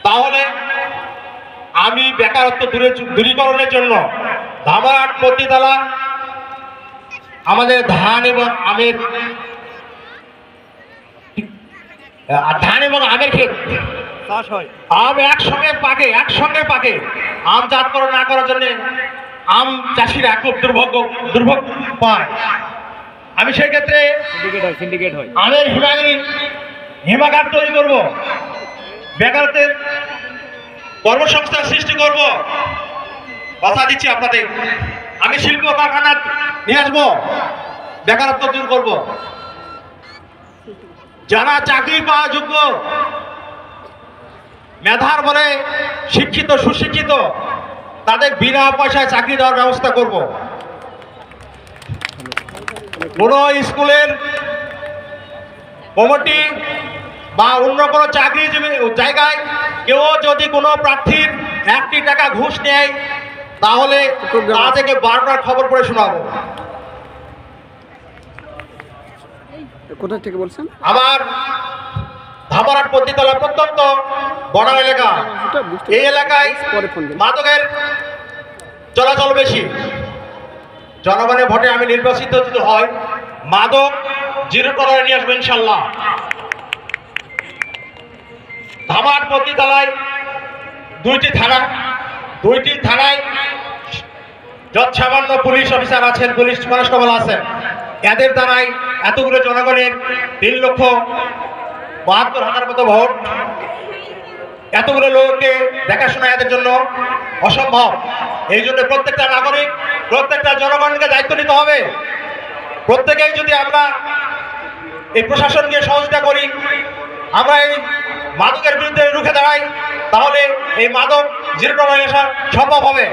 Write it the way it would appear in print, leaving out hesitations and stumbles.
তাহলে আমি বেকারত্ব দূরীকরণের জন্য ধামরাট মতিতলা আমাদের ধান এবং আমের ক্ষেত আম একসঙ্গে পাকে আম জাতকরণ না করার জন্য আম চাষিরা খুব দুর্ভোগ পায়। আমি সেই ক্ষেত্রে আমের হিমাগার তৈরি করব, বেকারত্বের কর্মসংস্থান সৃষ্টি করব, কথা দিচ্ছি আপনাদের। আমি শিল্প কারখানা নিয়ে আসবো, বেকারত্ব দূর করব। যারা চাকরি পাওয়া যোগ্য, মেধার বলে শিক্ষিত সুশিক্ষিত, তাদের বিনা পয়সায় চাকরি দেওয়ার ব্যবস্থা করব। কোন স্কুলের কমিটি বা অন্য কোনো চাকরি জায়গায় কেউ যদি কোনো প্রার্থীর 1টি টাকা ঘুষ নেয়, তাহলে তা থেকে 12টার খবর পড়ে শোনাবো। কোথা থেকে বলছেন? আমার ধামরাট পতিতলা প্রত্যন্ত বড় এলাকা, এই এলাকায় মাদকের চলাচল বেশি। জনগণের ভোটে আমি নির্বাচিত যদি হয়, মাদক জিরো টলারেন্স নিয়ে আসবো ইনশাল্লাহ। ধামরাট পতিতলায় 2টি থানায় যত সামান্য পুলিশ অফিসার আছেন, পুলিশ কনস্টেবল আছেন, এদের দ্বারাই এতগুলো জনগণের 3,72,000 মতো ভোট, এতগুলো লোককে দেখাশোনা এদের জন্য অসম্ভব। এই জন্য প্রত্যেকটা নাগরিক, প্রত্যেকটা জনগণকে দায়িত্ব নিতে হবে। প্রত্যেকেই যদি আমরা এই প্রশাসনকে সহযোগিতা করি, আমরা এই মাদকের বিরুদ্ধে রুখে দাঁড়াই, তাহলে এই মাদক জিরো টলারেন্স সম্ভব হবে।